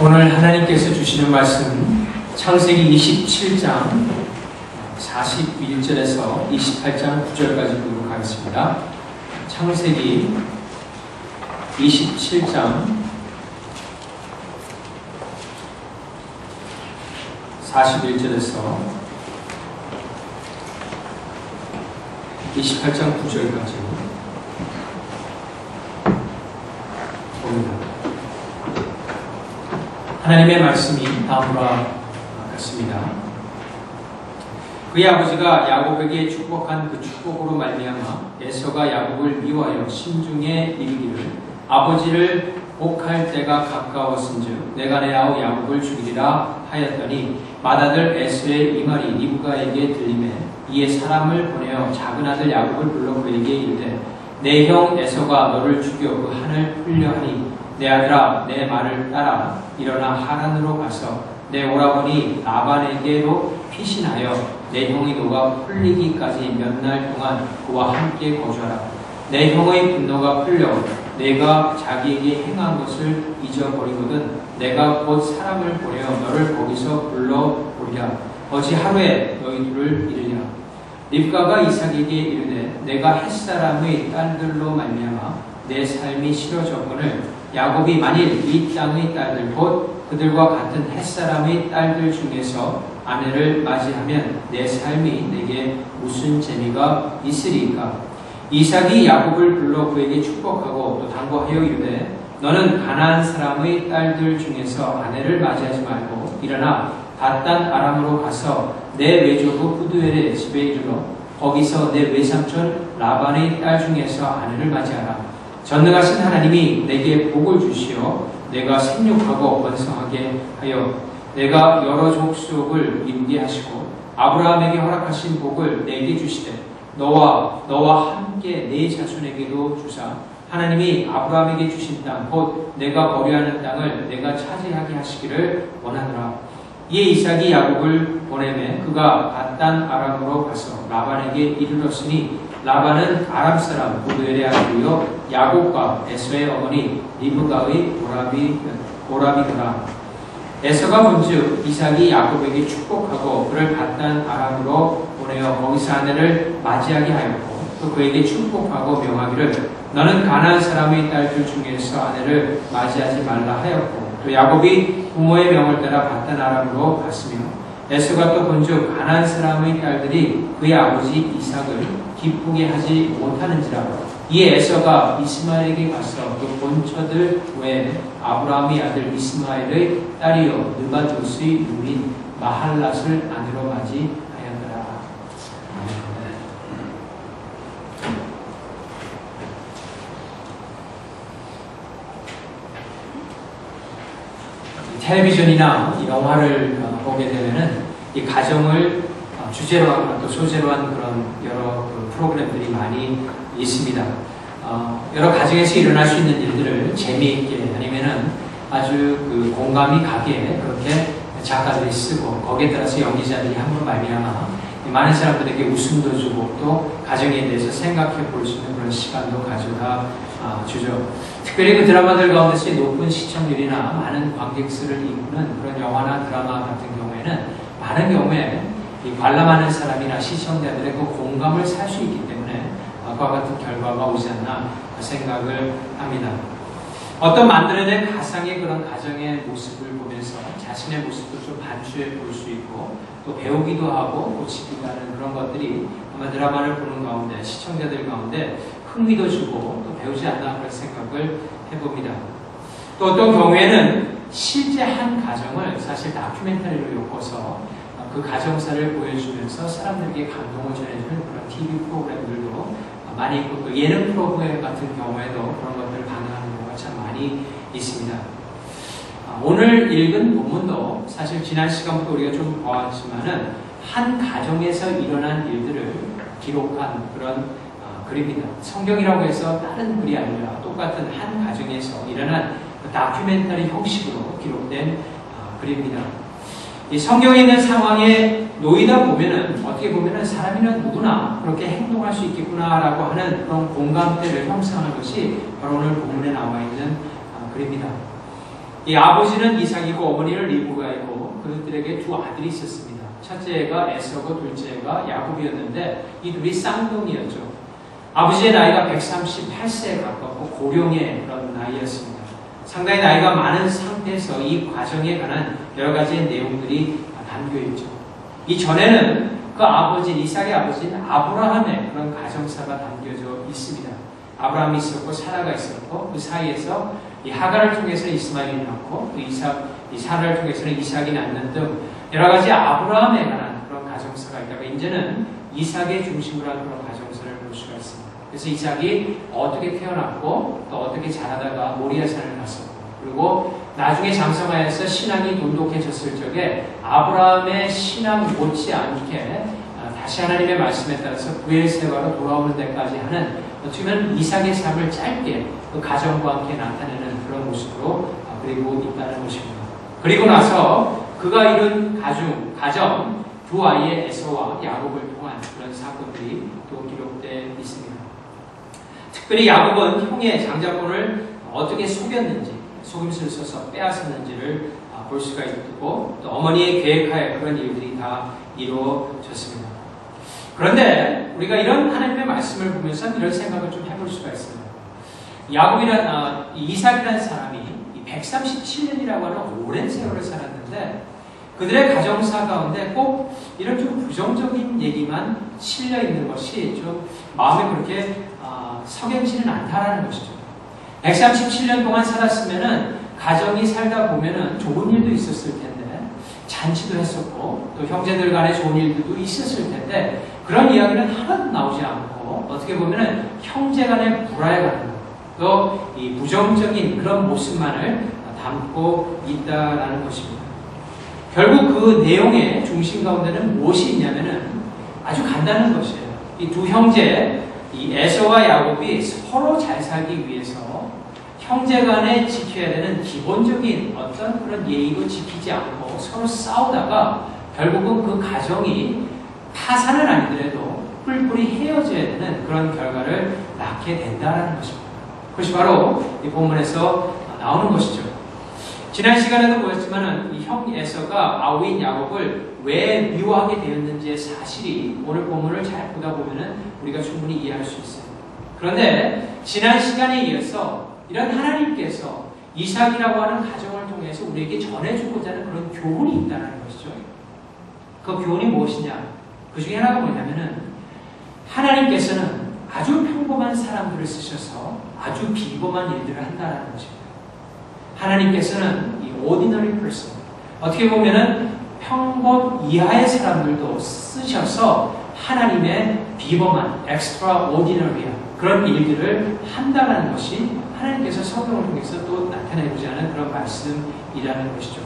오늘 하나님께서 주시는 말씀 창세기 27장 41절에서 28장 9절까지 보도록 하겠습니다. 창세기 27장 41절에서 28장 9절까지 봅니다. 하나님의 말씀이 다음과 같습니다. 그의 아버지가 야곱에게 축복한 그 축복으로 말미암아 에서가 야곱을 미워하여 심중에 이르기를 아버지를 복할 때가 가까웠은즉 내가 내 아우 야곱을 죽이리라 하였더니 맏아들 에서의 이 말이 리브가에게 들리매 이에 사람을 보내어 작은 아들 야곱을 불러 그에게 이르되 내 형 에서가 너를 죽여 그 한을 풀려 하니 내 아들아 내 말을 따라 일어나 하란으로 가서 내 오라버니 라반에게로 피신하여 내 형의 노가 풀리기까지 몇 날 동안 그와 함께 거주하라. 내 형의 분노가 풀려 내가 자기에게 행한 것을 잊어버리거든 내가 곧 사람을 보내어 너를 거기서 불러오리라. 어찌 하루에 너희 둘을 이르리라. 립가가 이삭에게 이르되 내가 햇사람의 딸들로 말미암아 내 삶이 싫어졌거늘 야곱이 만일 이 땅의 딸들 곧 그들과 같은 햇사람의 딸들 중에서 아내를 맞이하면 내 삶이 내게 무슨 재미가 있으리까. 이삭이 야곱을 불러 그에게 축복하고 또 당부하여 이르되 너는 가나안 사람의 딸들 중에서 아내를 맞이하지 말고 일어나 밧단 아람으로 가서 내 외조부 부두엘의 집에 이르러 거기서 내 외삼촌 라반의 딸 중에서 아내를 맞이하라. 전능하신 하나님이 내게 복을 주시어 내가 생육하고 번성하게 하여 내가 여러 족속을 이루게 하시고 아브라함에게 허락하신 복을 내게 주시되 너와 함께 네 자손에게도 주사 하나님이 아브라함에게 주신 땅 곧 내가 거류하는 땅을 내가 차지하게 하시기를 원하노라. 이에 이삭이 야곱을 보내매 그가 밧단 아람으로 가서 라반에게 이르렀으니 라반은 아람 사람 부두엘의 아들이요 야곱과 에서의 어머니 리브가의 오라비더라. 에서가 본즉 이삭이 야곱에게 축복하고 그를 밧단 아람으로 보내어 거기서 아내를 맞이하게 하였고 또 그에게 축복하고 명하기를 너는 가나안 사람의 딸들 중에서 아내를 맞이하지 말라 하였고 또 야곱이 부모의 명을 따라 밧단 아람으로 갔으며 에서가 또 본즉 가나안 사람의 딸들이 그의 아버지 이삭을 기쁘게 하지 못하는지라. 이에 에서가 이스마엘에게 가서 그 본처들 외에 아브라함의 아들 이스마엘의 딸이요 느바조스의 누인 마할랏을 아내로 맞이하였더라. 텔레비전이나 영화를 보게 되면은 이 가정을 주제로 하거나 또 소재로 한 그런 여러 프로그램들이 많이 있습니다. 여러 가정에서 일어날 수 있는 일들을 재미있게 아니면은 아주 공감이 가게 그렇게 작가들이 쓰고 거기에 따라서 연기자들이 함으로 말미암아 많은 사람들에게 웃음도 주고 또 가정에 대해서 생각해 볼 수 있는 그런 시간도 가져다 주죠. 특별히 그 드라마들 가운데서 높은 시청률이나 많은 관객 수를 이루는 그런 영화나 드라마 같은 경우에는 많은 경우에 이 관람하는 사람이나 시청자들의 그 공감을 살 수 있기 때문에 그와 같은 결과가 오지 않나 생각을 합니다. 어떤 만들어낸 가상의 그런 가정의 모습을 보면서 자신의 모습도 좀 반추해 볼 수 있고 또 배우기도 하고 고치기도 하는 그런 것들이 아마 드라마를 보는 가운데 시청자들 가운데 흥미도 주고 또 배우지 않나 그런 생각을 해봅니다. 또 어떤 경우에는 실제 한 가정을 사실 다큐멘터리로 엮어서 그 가정사를 보여주면서 사람들에게 감동을 전해주는 그런 TV 프로그램들도 많이 있고 또 예능 프로그램 같은 경우에도 그런 것들을 반영하는 경우가 참 많이 있습니다. 오늘 읽은 본문도 사실 지난 시간부터 우리가 좀 보았지만은 한 가정에서 일어난 일들을 기록한 그런 글입니다. 성경이라고 해서 다른 글이 아니라 똑같은 한 가정에서 일어난 다큐멘터리 형식으로 기록된 글입니다. 이 성경에 있는 상황에 놓이다 보면은 어떻게 보면은 사람이나 누구나 그렇게 행동할 수 있겠구나라고 하는 그런 공감대를 형성하는 것이 바로 오늘 본문에 나와 있는 글입니다. 이 아버지는 이삭이고 어머니는 리브가이고 그들에게 두 아들이 있었습니다. 첫째가 에서고 둘째가 야곱이었는데 이 둘이 쌍둥이였죠. 아버지의 나이가 138세에 가깝고 고령의 그런 나이였습니다. 상당히 나이가 많은 상태에서 이 과정에 관한 여러 가지 내용들이 담겨있죠. 이 전에는 그 아버지, 이삭의 아버지는 아브라함의 그런 가정사가 담겨져 있습니다. 아브라함이 있었고 사라가 있었고 그 사이에서 이 하갈을 통해서 이스마엘이 낳고 또 이 사라를 통해서는 이삭이 낳는 등 여러 가지 아브라함에 관한 그런 가정사가 있다가 이제는 이삭의 중심으로 한 그런 가정사를 볼 수가 있습니다. 그래서 이삭이 어떻게 태어났고 또 어떻게 자라다가 모리아산을 갔었고 그리고 나중에 장성하여서 신앙이 돈독해졌을 적에 아브라함의 신앙 못지않게 다시 하나님의 말씀에 따라서 브엘세바로 돌아오는 데까지 하는 어떻게 보면 이삭의 삶을 짧게 그 가정과 함께 나타내는 그런 모습으로 그리고 있다는 것입니다. 그리고 나서 그가 이룬 가정 두 아이의 에서와 야곱을 통한 그런 사건들이 또 기록되어 있습니다. 특별히 야곱은 형의 장자권을 어떻게 속였는지 속임수를 써서 빼앗았는지를 볼 수가 있고 또 어머니의 계획하에 그런 일들이 다 이루어졌습니다. 그런데 우리가 이런 하나님의 말씀을 보면서 이런 생각을 좀 해볼 수가 있습니다. 이삭이라는 사람이 137년이라고 하는 오랜 세월을 살았는데 그들의 가정사 가운데 꼭 이런 좀 부정적인 얘기만 실려 있는 것이 좀 마음에 그렇게 석연치는 않다라는 것이죠. 137년 동안 살았으면은 가정이 살다 보면은 좋은 일도 있었을 텐데 잔치도 했었고 또 형제들 간에 좋은 일들도 있었을 텐데 그런 이야기는 하나도 나오지 않고 어떻게 보면은 형제 간의 불화에 관한 또 이 부정적인 그런 모습만을 담고 있다라는 것입니다. 결국 그 내용의 중심 가운데는 무엇이 있냐면은 아주 간단한 것이에요. 이 두 형제, 이 에서와 야곱이 서로 잘 살기 위해서 형제 간에 지켜야 되는 기본적인 어떤 그런 예의도 지키지 않고 서로 싸우다가 결국은 그 가정이 파산은 아니더라도 뿔뿔이 헤어져야 되는 그런 결과를 낳게 된다는 것입니다. 그것이 바로 이 본문에서 나오는 것이죠. 지난 시간에도 보였지만은 이 형 에서가 아우인 야곱을 왜 미워하게 되었는지의 사실이 오늘 본문을 잘 보다 보면은 우리가 충분히 이해할 수 있어요. 그런데 지난 시간에 이어서 이런 하나님께서 이삭이라고 하는 가정을 통해서 우리에게 전해주고자 하는 그런 교훈이 있다는 것이죠. 그 교훈이 무엇이냐? 그 중에 하나가 뭐냐면은 하나님께서는 아주 평범한 사람들을 쓰셔서 아주 비범한 일들을 한다는 것입니다. 하나님께서는 이 ordinary person, 어떻게 보면은 평범 이하의 사람들도 쓰셔서 하나님의 비범한 extraordinary한 그런 일들을 한다는 것이 하나님께서 성경을 통해서 또 나타내고자 하는 그런 말씀이라는 것이죠.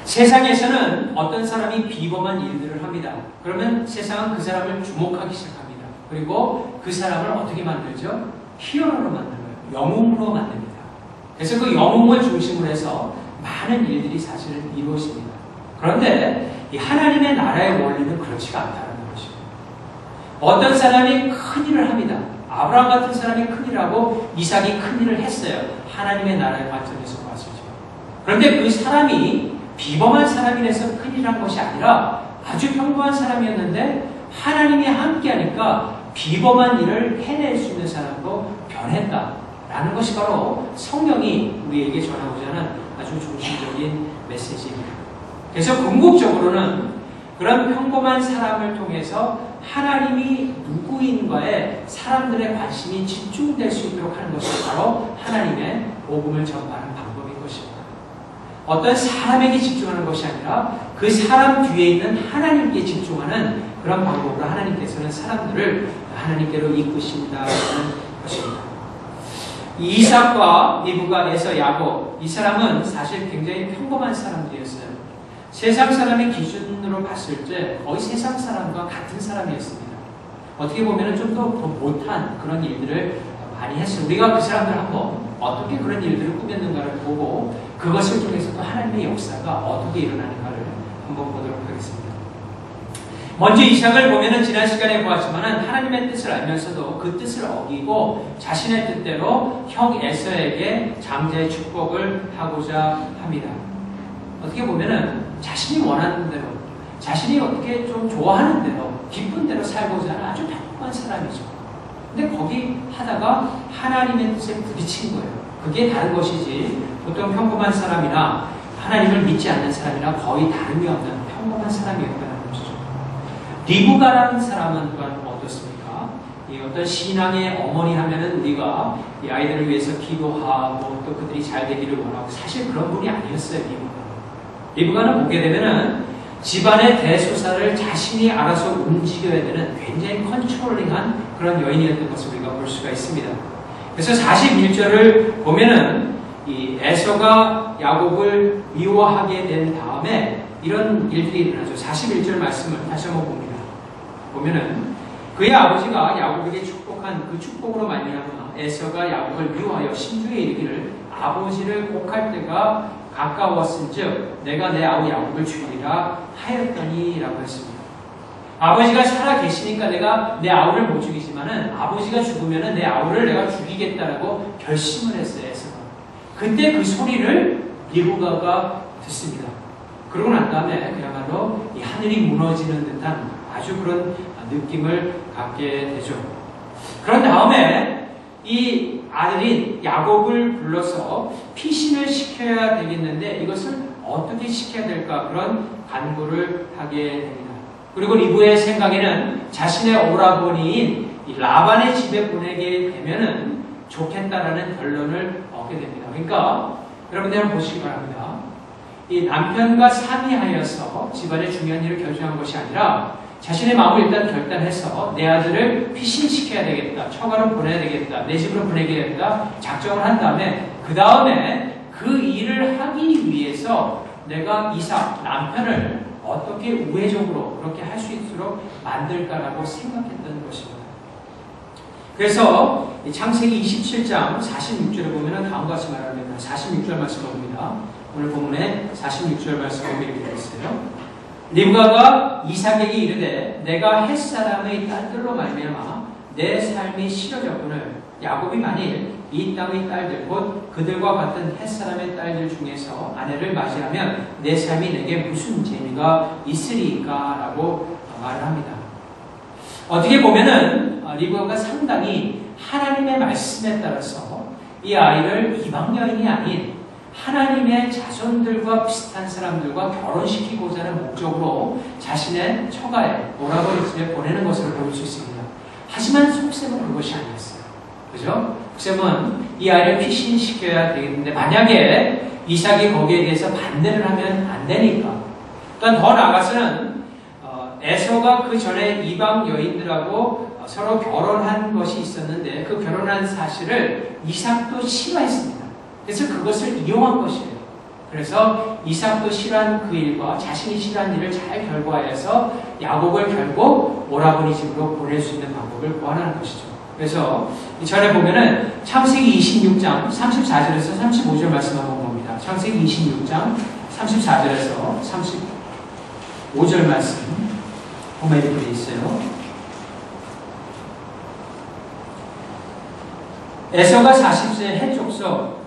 세상에서는 어떤 사람이 비범한 일들을 합니다. 그러면 세상은 그 사람을 주목하기 시작합니다. 그리고 그 사람을 어떻게 만들죠? 히어로로 만들어요. 영웅으로 만듭니다. 그래서 그 영웅을 중심으로 해서 많은 일들이 사실은 이루어집니다. 그런데 이 하나님의 나라의 원리는 그렇지가 않다는 것입니다. 어떤 사람이 큰 일을 합니다. 아브라함 같은 사람이 큰 일을 하고 이삭이 큰 일을 했어요. 하나님의 나라의 관점에서 봤을 때. 그런데 그 사람이 비범한 사람이라서 큰 일을 한 것이 아니라 아주 평범한 사람이었는데 하나님이 함께하니까 비범한 일을 해낼 수 있는 사람으로 변했다라는 것이 바로 성경이 우리에게 전하고자 하는 아주 중심적인 메시지입니다. 그래서 궁극적으로는 그런 평범한 사람을 통해서 하나님이 누구인가에 사람들의 관심이 집중될 수 있도록 하는 것이 바로 하나님의 복음을 전파하는 방법인 것입니다. 어떤 사람에게 집중하는 것이 아니라 그 사람 뒤에 있는 하나님께 집중하는 그런 방법으로 하나님께서는 사람들을 하나님께로 이끄신다는 것입니다. 이삭과 리브가 에서 야곱, 이 사람은 사실 굉장히 평범한 사람들이었어요. 세상 사람의 기준으로 봤을 때 거의 세상 사람과 같은 사람이었습니다. 어떻게 보면 좀 더 못한 그런 일들을 많이 했어요. 우리가 그 사람들 한번 어떻게 그런 일들을 꾸몄는가를 보고 그것을 통해서 또 하나님의 역사가 어떻게 일어나는가를 한번 보도록 하겠습니다. 먼저 이삭을 보면은 지난 시간에 보았지만은 하나님의 뜻을 알면서도 그 뜻을 어기고 자신의 뜻대로 형 에서에게 장자의 축복을 하고자 합니다. 어떻게 보면은 자신이 원하는 대로, 자신이 어떻게 좀 좋아하는 대로, 기쁜 대로 살고자 하는 아주 평범한 사람이죠. 근데 거기 하다가 하나님의 뜻에 부딪힌 거예요. 그게 다른 것이지 보통 평범한 사람이나 하나님을 믿지 않는 사람이나 거의 다름이 없는 평범한 사람이었다는 것이죠. 리브가라는 사람은 또한 어떻습니까? 이 어떤 신앙의 어머니 하면은 우리가 이 아이들을 위해서 기도하고 또 그들이 잘 되기를 원하고 사실 그런 분이 아니었어요. 리브가는 보게 되면은 집안의 대소사를 자신이 알아서 움직여야 되는 굉장히 컨트롤링한 그런 여인이었던 것을 우리가 볼 수가 있습니다. 그래서 41절을 보면은 이 에서가 야곱을 미워하게 된 다음에 이런 일들이 일어나죠. 41절 말씀을 다시 한번 봅니다. 보면은 그의 아버지가 야곱에게 축복한 그 축복으로 말미암아 에서가 야곱을 미워하여 심중에 이르기를 아버지를 곡할 때가 가까웠은즉 내가 내 아우 야곱을 죽이리라 하였더니라고 했습니다. 아버지가 살아 계시니까 내가 내 아우를 못 죽이지만은 아버지가 죽으면은 내 아우를 내가 죽이겠다라고 결심을 했어요. 에서가. 그때 그 소리를 리브가가 듣습니다. 그러고 난 다음에 그야말로 이 하늘이 무너지는 듯한 아주 그런 느낌을 갖게 되죠. 그런 다음에 이 아들인 야곱을 불러서 피신을 시켜야 되겠는데 이것을 어떻게 시켜야 될까 그런 간구를 하게 됩니다. 그리고 리브의 생각에는 자신의 오라버니인 이 라반의 집에 보내게 되면은 좋겠다라는 결론을 얻게 됩니다. 그러니까 여러분들 한번 보시기 바랍니다. 이 남편과 상의하여서 집안의 중요한 일을 결정한 것이 아니라 자신의 마음을 일단 결단해서 내 아들을 피신시켜야 되겠다, 처가로 보내야 되겠다, 내 집으로 보내야겠다 작정을 한 다음에 그 다음에 그 일을 하기 위해서 내가 이삭 남편을 어떻게 우회적으로 그렇게 할 수 있도록 만들까라고 생각했던 것입니다. 그래서 창세기 27장 46절을 보면 다음과 같이 말합니다. 46절 말씀을 봅니다. 오늘 본문에 46절 말씀을 이렇게 되어 있어요. 리브가가 이삭에게 이르되 내가 햇사람의 딸들로 말미암아 내 삶이 싫어졌거늘 야곱이 만일 이 땅의 딸들 곧 그들과 같은 햇사람의 딸들 중에서 아내를 맞이하면 내 삶이 내게 무슨 재미가 있으리까? 라고 말을 합니다. 어떻게 보면은 리브가가 상당히 하나님의 말씀에 따라서 이 아이를 이방 여인이 아닌 하나님의 자손들과 비슷한 사람들과 결혼시키고자 하는 목적으로 자신의 처가에 오라버니 집에 보내는 것으로 볼 수 있습니다. 하지만 속셈은 그것이 아니었어요. 그죠? 속셈은 이 아이를 피신시켜야 되겠는데 만약에 이삭이 거기에 대해서 반대를 하면 안 되니까. 또한 더 나아가서는 에서가 그 전에 이방 여인들하고 서로 결혼한 것이 있었는데 그 결혼한 사실을 이삭도 싫어했습니다. 그래서 그것을 이용한 것이에요. 그래서 이삭도 싫어한 그 일과 자신이 싫어한 일을 잘 결과해서 야곱을 결국 오라버니 집으로 보낼 수 있는 방법을 고안하는 것이죠. 그래서 전에 보면은 창세기 26장 34절에서 35절 말씀 한번 봅니다. 창세기 26장 34절에서 35절 말씀 보면 이렇게 되어 있어요. 에서가 40세 헷족속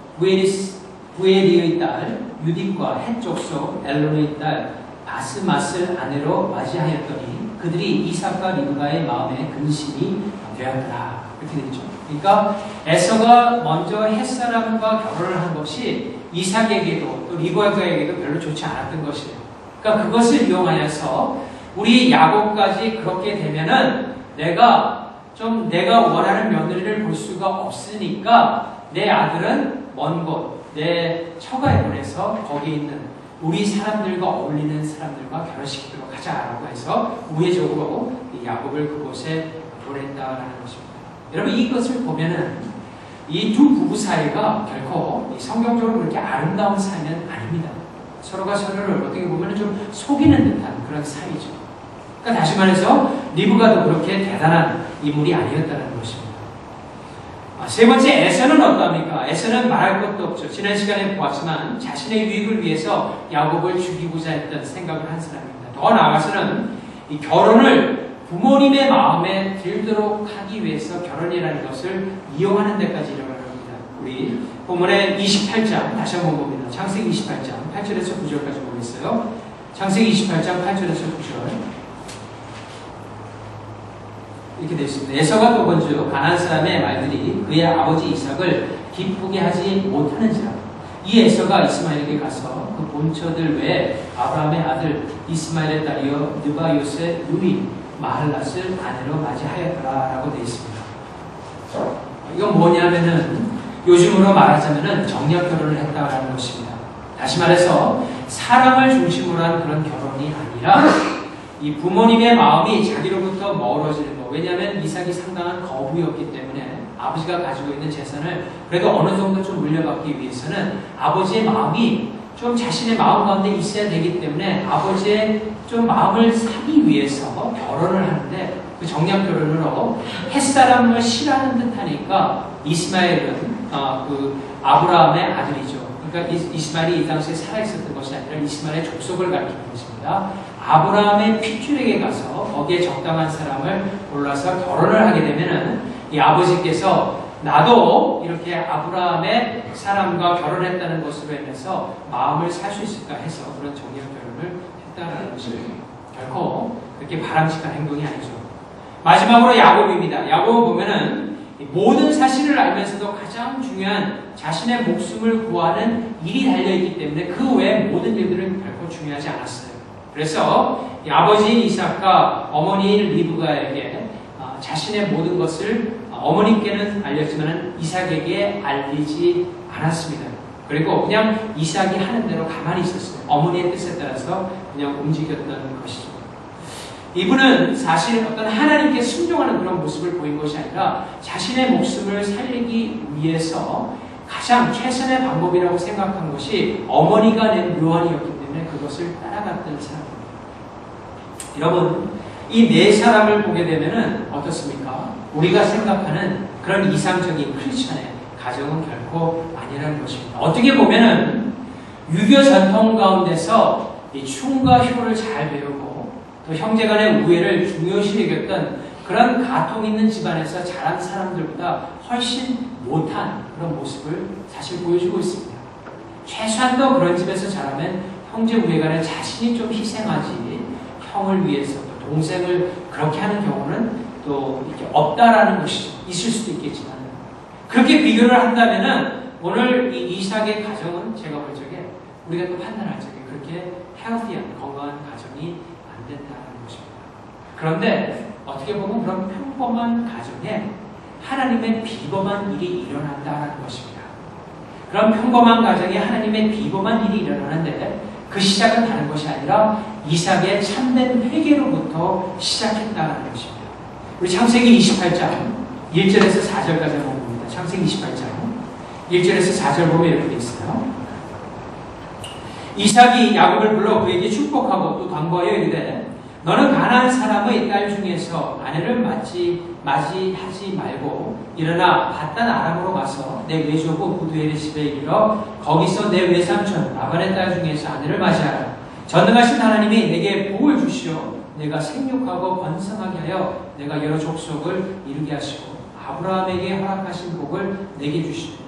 부에리의 딸 유딕과 헷족속 엘론의 딸 바스맛을 아내로 맞이하였더니 그들이 이삭과 리브가의 마음에 근심이 되었더라. 이렇게 되죠. 그러니까 에서가 먼저 햇사람과 결혼을 한 것이 이삭에게도 또 리브가에게도 별로 좋지 않았던 것이에요. 그러니까 그것을 이용하여서 우리 야곱까지 그렇게 되면은 내가 원하는 며느리를 볼 수가 없으니까 내 아들은 먼 곳, 내 처가에 보내서 거기 있는 우리 사람들과 어울리는 사람들과 결혼시키도록 하자라고 해서 우회적으로 이 야곱을 그곳에 보냈다라는 것입니다. 여러분 이것을 보면은 이 두 부부 사이가 결코 성경적으로 그렇게 아름다운 사이는 아닙니다. 서로가 서로를 어떻게 보면 좀 속이는 듯한 그런 사이죠. 그러니까 다시 말해서 리브가도 그렇게 대단한 인물이 아니었다는 것입니다. 세 번째 에서는 어떠합니까? 에서는 말할 것도 없죠. 지난 시간에 보았지만 자신의 유익을 위해서 야곱을 죽이고자 했던 생각을 한 사람입니다. 더 나아가서는 이 결혼을 부모님의 마음에 들도록 하기 위해서 결혼이라는 것을 이용하는 데까지 이르러 갑니다. 우리 본문의 28장 다시 한번 봅니다. 창세기 28장 8절에서 9절까지 보겠어요. 창세기 28장 8절에서 9절 이렇게 되어 있습니다. 에서가 또 본즉 가나안 사람의 말들이 그의 아버지 이삭을 기쁘게 하지 못하는지라. 이 에서가 이스마엘에게 가서 그 본처들 외에 아브라함의 아들 이스마엘의 딸이여 느바요스의 누이 마할랏을 아내로 맞이하였더라라고 되어 있습니다. 이건 뭐냐면은 요즘으로 말하자면은 정략 결혼을 했다라는 것입니다. 다시 말해서 사랑을 중심으로 한 그런 결혼이 아니라 이 부모님의 마음이 자기로부터 멀어지는 것. 왜냐하면 이삭이 상당한 거부였기 때문에 아버지가 가지고 있는 재산을 그래도 어느 정도 좀 물려받기 위해서는 아버지의 마음이 좀 자신의 마음 가운데 있어야 되기 때문에 아버지의 좀 마음을 사기 위해서 결혼을 하는데 그 정략 결혼으로 햇사람을 싫어하는 듯하니까 이스마엘은 그 아브라함의 아들이죠. 그러니까 이스마엘이 이 당시에 살아있었던 것이 아니라 이스마엘의 족속을 가리키는 것입니다. 아브라함의 핏줄에게 가서 거기에 적당한 사람을 골라서 결혼을 하게 되면은 이 아버지께서 나도 이렇게 아브라함의 사람과 결혼했다는 것으로 인해서 마음을 살 수 있을까 해서 그런 정략 결혼을 했다는 것입니다. 결코 그렇게 바람직한 행동이 아니죠. 마지막으로 야곱입니다. 야곱을 보면은 모든 사실을 알면서도 가장 중요한 자신의 목숨을 구하는 일이 달려있기 때문에 그 외에 모든 일들은 결코 중요하지 않았어요. 그래서 아버지인 이삭과 어머니인 리브가에게 자신의 모든 것을 어머니께는 알렸지만 이삭에게 알리지 않았습니다. 그리고 그냥 이삭이 하는 대로 가만히 있었어요. 어머니의 뜻에 따라서 그냥 움직였던 것이죠. 이분은 사실 어떤 하나님께 순종하는 그런 모습을 보인 것이 아니라 자신의 목숨을 살리기 위해서 가장 최선의 방법이라고 생각한 것이 어머니가 낸 묘안이었기 때문에 그것을 따라갔던 사람입니다. 여러분, 이 네 사람을 보게 되면은 어떻습니까? 우리가 생각하는 그런 이상적인 크리스천의 가정은 결코 아니라는 것입니다. 어떻게 보면은 유교 전통 가운데서 이 충과 효를 잘 배우고 또 형제간의 우애를 중요시 여겼던 그런 가통 있는 집안에서 자란 사람들보다 훨씬 못한 그런 모습을 사실 보여주고 있습니다. 최소한도 그런 집에서 자라면 형제 우애간에 자신이 좀 희생하지 형을 위해서 또 동생을 그렇게 하는 경우는 또 이렇게 없다라는 것이죠. 있을 수도 있겠지만 그렇게 비교를 한다면은 오늘 이 이삭의 가정은 제가 볼 적에 우리가 또 판단할 적에 그렇게 헬시한 건강한 가정이 안 된다는 것입니다. 그런데 어떻게 보면 그런 평범한 가정에 하나님의 비범한 일이 일어난다는 것입니다. 그런 평범한 가정에 하나님의 비범한 일이 일어나는데 그 시작은 다른 것이 아니라 이삭의 참된 회개로부터 시작했다는 것입니다. 우리 창세기 28장 1절에서 4절까지 한번 봅니다. 창세기 28장 1절에서 4절 보면 이렇게 있어요. 이삭이 야곱을 불러 그에게 축복하고 또 당부하여 이르되 너는 가나안 사람의 딸 중에서 아내를 맞이하지 말고 일어나 밧단 아람으로 가서 내 외조부 부두엘의 집에 이르러 거기서 내 외삼촌 라반의 딸 중에서 아내를 맞이하라. 전능하신 하나님이 내게 복을 주시어 내가 생육하고 번성하게 하여 내가 여러 족속을 이루게 하시고 아브라함에게 허락하신 복을 내게 주시고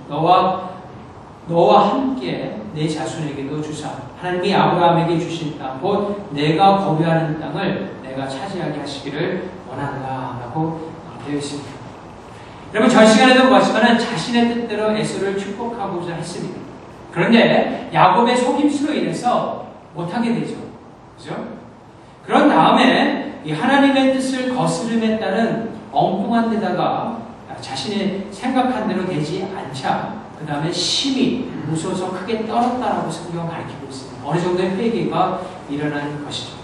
너와 함께 내 자손에게도 주사 하나님이 아브라함에게 주신 땅 곧 내가 거주하는 땅을 내가 차지하게 하시기를 원한다 라고 되어 있습니다. 여러분 전 시간에도 보았지만 자신의 뜻대로 에서를 축복하고자 했습니다. 그런데 야곱의 속임수로 인해서 못하게 되죠. 그죠? 그런 다음에 이 하나님의 뜻을 거스름에 따른 엉뚱한 데다가 자신의 생각한 대로 되지 않자 그 다음에 심히 무서워서 크게 떨었다라고 성경은 가르치고 있습니다. 어느 정도의 회개가 일어나는 것이죠.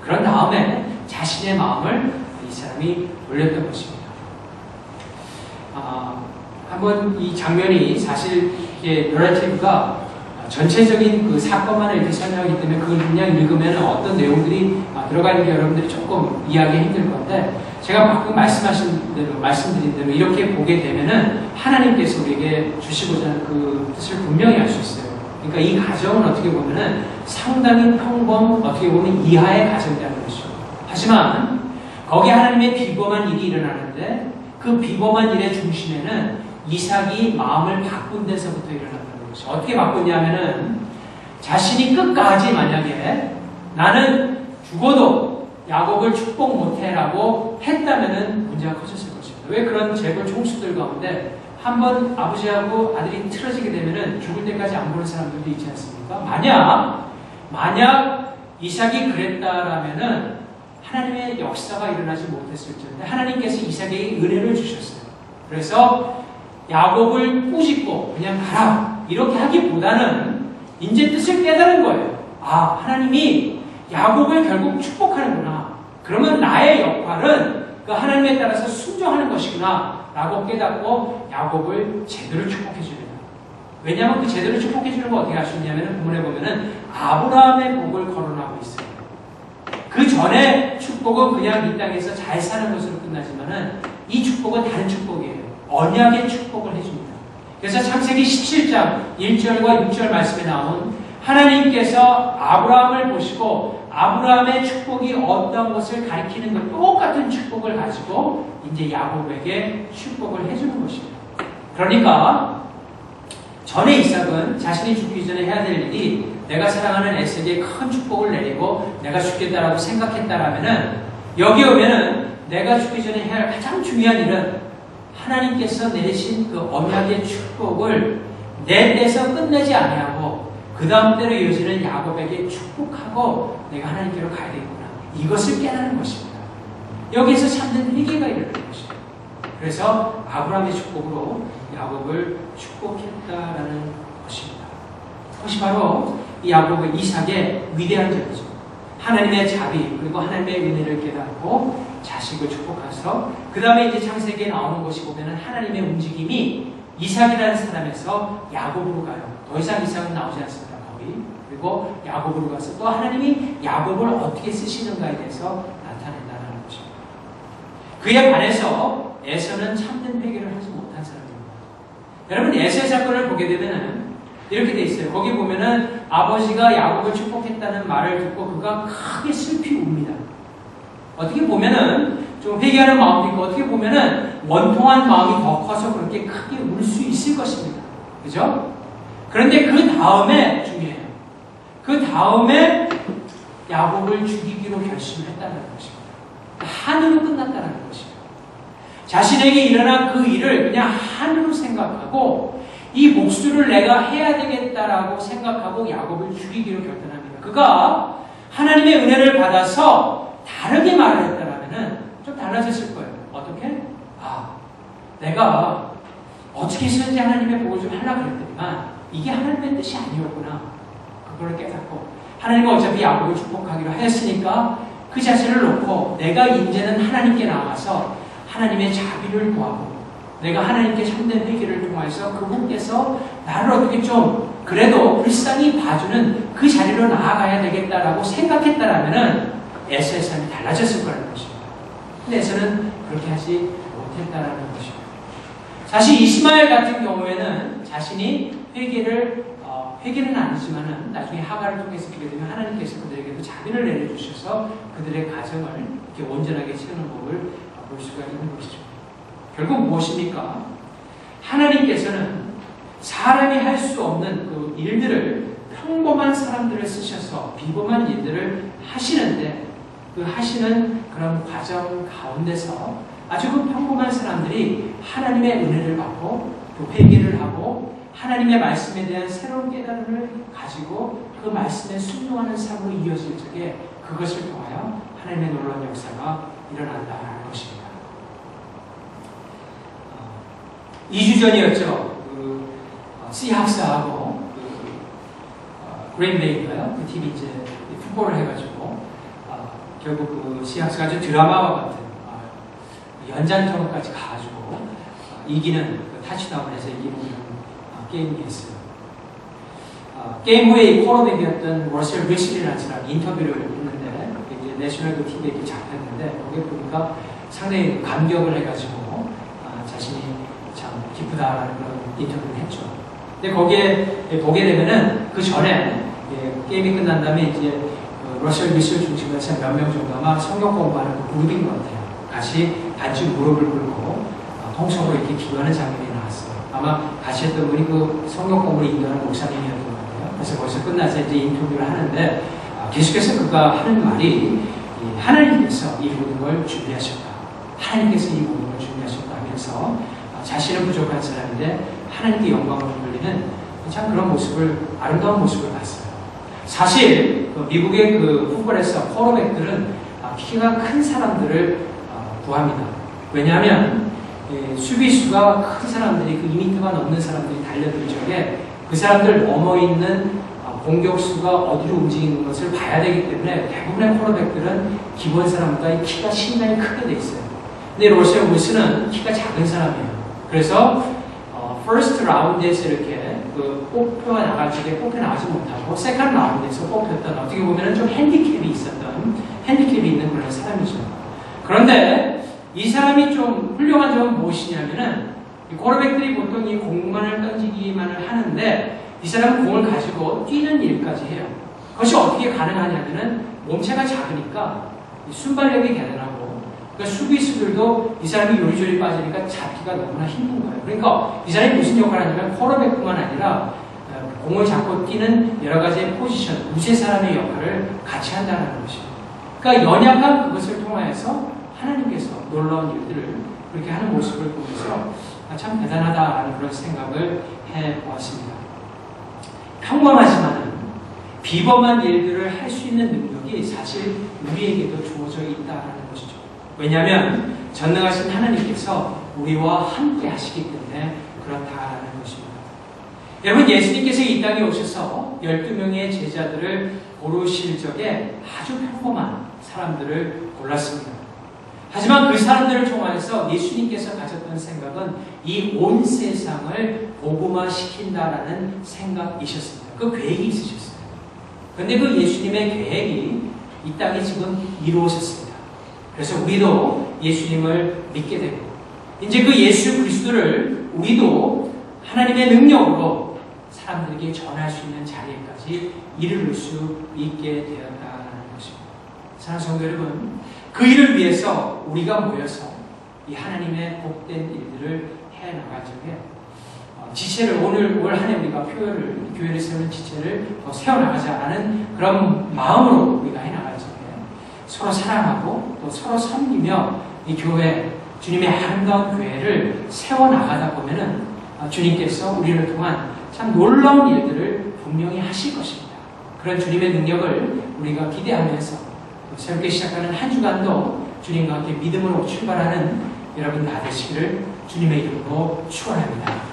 그런 다음에 자신의 마음을 이 사람이 올렸던 것입니다. 한번 이 장면이 사실 이게 너레티브가 전체적인 그 사건만을 이렇게 설명하기 때문에 그걸 그냥 읽으면 어떤 내용들이 들어가 있는 게 여러분들이 조금 이해하기 힘들 건데 제가 방금 말씀드린 대로 이렇게 보게 되면은 하나님께서 우리에게 주시고자 하는 그 뜻을 분명히 알 수 있어요. 그러니까 이 가정은 어떻게 보면은 상당히 어떻게 보면 이하의 가정이라는 것이죠. 하지만 거기 하나님의 비범한 일이 일어나는데 그 비범한 일의 중심에는 이삭이 마음을 바꾼 데서부터 일어났다는 것이. 어떻게 바꿨냐면은 자신이 끝까지 만약에 나는 죽어도 야곱을 축복 못해라고 했다면은 문제가 커졌을 것입니다. 왜 그런 재벌 총수들 가운데 한번 아버지하고 아들이 틀어지게 되면은 죽을 때까지 안 보는 사람들도 있지 않습니까? 만약 이삭이 그랬다라면은 하나님의 역사가 일어나지 못했을 텐데 하나님께서 이삭에게 은혜를 주셨어요. 그래서 야곱을 꾸짖고 그냥 가라 이렇게 하기보다는 이제 뜻을 깨달은 거예요. 아, 하나님이 야곱을 결국 축복하는구나. 그러면 나의 역할은 그 하나님에 따라서 순종하는 것이구나 라고 깨닫고 야곱을 제대로 축복해 줍니다. 왜냐하면 그 제대로 축복해 주는 거 어떻게 할 수 있냐면 본문에 보면은 아브라함의 복을 거론하고 있어요. 그 전에 축복은 그냥 이 땅에서 잘 사는 것으로 끝나지만은 이 축복은 다른 축복이에요. 언약의 축복을 해줍니다. 그래서 창세기 17장 1절과 6절 말씀에 나온 하나님께서 아브라함을 보시고 아브라함의 축복이 어떤 것을 가리키는 것 똑같은 축복을 가지고 이제 야곱에게 축복을 해주는 것입니다. 그러니까 전에 이삭은 자신이 죽기 전에 해야 될 일이 내가 사랑하는 에색에 큰 축복을 내리고 내가 죽겠다라고 생각했다라면은 여기 오면은 내가 죽기 전에 해야 할 가장 중요한 일은 하나님께서 내리신 그 언약의 축복을 내 떼서 끝내지 아니하고 그 다음 때로 이어지는 야곱에게 축복하고 내가 하나님께로 가야 되겠구나. 이것을 깨닫는 것입니다. 여기에서 참된 회개가 일어나는 것입니다. 그래서 아브라함의 축복으로 야곱을 축복했다라는 것입니다. 그것이 바로 이 야곱의 이삭의 위대한 점이죠. 하나님의 자비 그리고 하나님의 은혜를 깨닫고 자식을 축복해서 그 다음에 이제 창세기에 나오는 것이 보면은 하나님의 움직임이 이삭이라는 사람에서 야곱으로 가요. 더 이상 이삭은 나오지 않습니다. 거기. 그리고 야곱으로 가서 또 하나님이 야곱을 어떻게 쓰시는가에 대해서 나타낸다는 것입니다. 그에 반해서 에서는 참된 회개를 하지 못한 사람입니다. 여러분 에서의 사건을 보게 되면은 이렇게 돼 있어요. 거기 보면은 아버지가 야곱을 축복했다는 말을 듣고 그가 크게 슬피 웁니다. 어떻게 보면은 좀 회개하는 마음도 있고 어떻게 보면은 원통한 마음이 더 커서 그렇게 크게 울 수 있을 것입니다. 그죠? 그런데 그 다음에 중요해요. 그 다음에 야곱을 죽이기로 결심을 했다는 것입니다. 한으로 끝났다는 것입니다. 자신에게 일어난 그 일을 그냥 한으로 생각하고 이 복수를 내가 해야 되겠다라고 생각하고 야곱을 죽이기로 결단합니다. 그가 하나님의 은혜를 받아서 다르게 말을 했다라면은 좀 달라졌을 거예요. 어떻게? 내가 어떻게 해서든지 하나님의 복을 좀 하려고 그랬더니만 이게 하나님의 뜻이 아니었구나. 그걸 깨닫고 하나님은 어차피 야곱을 축복하기로 하였으니까 그 자신을 놓고 내가 이제는 하나님께 나와서 하나님의 자비를 구하고 내가 하나님께 참된 회개를 통해서 그분께서 나를 어떻게 좀 그래도 불쌍히 봐주는 그 자리로 나아가야 되겠다라고 생각했다라면은 에서의 삶이 달라졌을 거라는 것입니다. 근데 에서는 그렇게 하지 못했다라는 것입니다. 사실 이스마엘 같은 경우에는 자신이 회개는 아니지만은 나중에 하가를 통해서 보게 되면 하나님께서 그들에게도 자비를 내려주셔서 그들의 가정을 이렇게 온전하게 채우는 법을 볼 수가 있는 것이죠. 결국 무엇입니까? 하나님께서는 사람이 할 수 없는 그 일들을 평범한 사람들을 쓰셔서 비범한 일들을 하시는데 그 하시는 그런 과정 가운데서 아주 그 평범한 사람들이 하나님의 은혜를 받고 또 회개를 하고 하나님의 말씀에 대한 새로운 깨달음을 가지고 그 말씀에 순종하는 삶으로 이어질 적에 그것을 통하여 하나님의 놀라운 역사가 일어난다는 것입니다. 2주 전이었죠. 시학사하고 그레인베이인가요? 그 팀이 이제 풋볼을 해가지고 결국 그 시학사가 아주 드라마와 같은 연장전까지 가가지고 이기는 그 타치다운에서 이기는 게임이 있어요. 게임 후에 이 코너백이었던 러셀 윌슨이라는 사람이 인터뷰를 했는데 이제 내셔널 TV에 이렇게 잡혔는데 거기에 보니까 상당히 감격을 해가지고 자신이 참 기쁘다라는 그런 인터뷰를 했죠. 근데 거기에 보게 되면은 그 전에 게임이 끝난 다음에 이제 러셀 미술 중심으로 해서 몇 명 정도 아마 성경 공부하는 그 그룹인 것 같아요. 같이 반쯤 무릎을 꿇고 통성으로 이렇게 기도하는 장면이 나왔어요. 아마 같이 했던 분이 그 성경 공부를 인도하는 목사님이었던 것 같아요. 그래서 벌써 끝나서 이제 인터뷰를 하는데 계속해서 그가 하는 말이 하나님께서 이 모든 걸 준비하셨다. 하나님께서 이 모든 걸 준비하셨다 하면서 자신은 부족한 사람인데 하나님께 영광을 돌리는 참 그런 모습을, 아름다운 모습을 봤어요. 사실 미국의 그 풋볼에서 쿼터백들은 키가 큰 사람들을 구합니다. 왜냐하면 수비수가 큰 사람들이 그 2m가 넘는 사람들이 달려들 적에 그 사람들 넘어있는 공격수가 어디로 움직이는 것을 봐야 되기 때문에 대부분의 쿼터백들은 기본 사람보다 키가 신장이 크게 돼 있어요. 근데 러셀 윌슨은 키가 작은 사람이에요. 그래서 퍼스트 라운드에서 이렇게 그 뽑혀 나가지 못하고 세컨드 라운드에서 뽑혔던, 어떻게 보면 좀 핸디캡이 있는 그런 사람이죠. 그런데 이 사람이 좀 훌륭한 점은 무엇이냐면은 쿼터백들이 보통 이 공만을 던지기만을 하는데 이 사람은 공을 가지고 뛰는 일까지 해요. 그것이 어떻게 가능하냐면은 몸체가 작으니까 순발력이 대단하고, 그러니까 수비수들도 이 사람이 요리조리 빠지니까 잡기가 너무나 힘든 거예요. 그러니까 이 사람이 무슨 역할을 하냐면 쿼터백뿐만 아니라 공을 잡고 뛰는 여러 가지의 포지션, 무쇠 사람의 역할을 같이 한다는 것입니다. 그러니까 연약한 그것을 통하여서 하나님께서 놀라운 일들을 그렇게 하는 모습을 보면서 참 대단하다라는 그런 생각을 해보았습니다. 평범하지만 비범한 일들을 할 수 있는 능력이 사실 우리에게도 주어져 있다는 것이죠. 왜냐하면 전능하신 하나님께서 우리와 함께 하시기 때문에 그렇다는 것입니다. 여러분, 예수님께서 이 땅에 오셔서 12명의 제자들을 고르실 적에 아주 평범한 사람들을 골랐습니다. 하지만 그 사람들을 통하여서 예수님께서 가졌던 생각은 이 온 세상을 복음화시킨다라는 생각이셨습니다. 그 계획이 있으셨어요. 그런데 그 예수님의 계획이 이 땅에 지금 이루어졌습니다. 그래서 우리도 예수님을 믿게 되고, 이제 그 예수 그리스도를 우리도 하나님의 능력으로 사람들에게 전할 수 있는 자리에까지 이르를 수 있게 되었다는 것입니다. 사랑하는 성도 여러분, 그 일을 위해서 우리가 모여서 이 하나님의 복된 일들을 해나갈 적에 지체를 올 한 해 우리가 교회를 세우는 지체를 더 세워나가자라는 그런 마음으로 우리가 해나갈 적에 서로 사랑하고 또 서로 섬기며 이 교회, 주님의 아름다운 교회를 세워나가다 보면은 주님께서 우리를 통한 참 놀라운 일들을 분명히 하실 것입니다. 그런 주님의 능력을 우리가 기대하면서 새롭게 시작하는 한 주간도 주님과 함께 믿음으로 출발하는 여러분 다 되시기를 주님의 이름으로 축원합니다.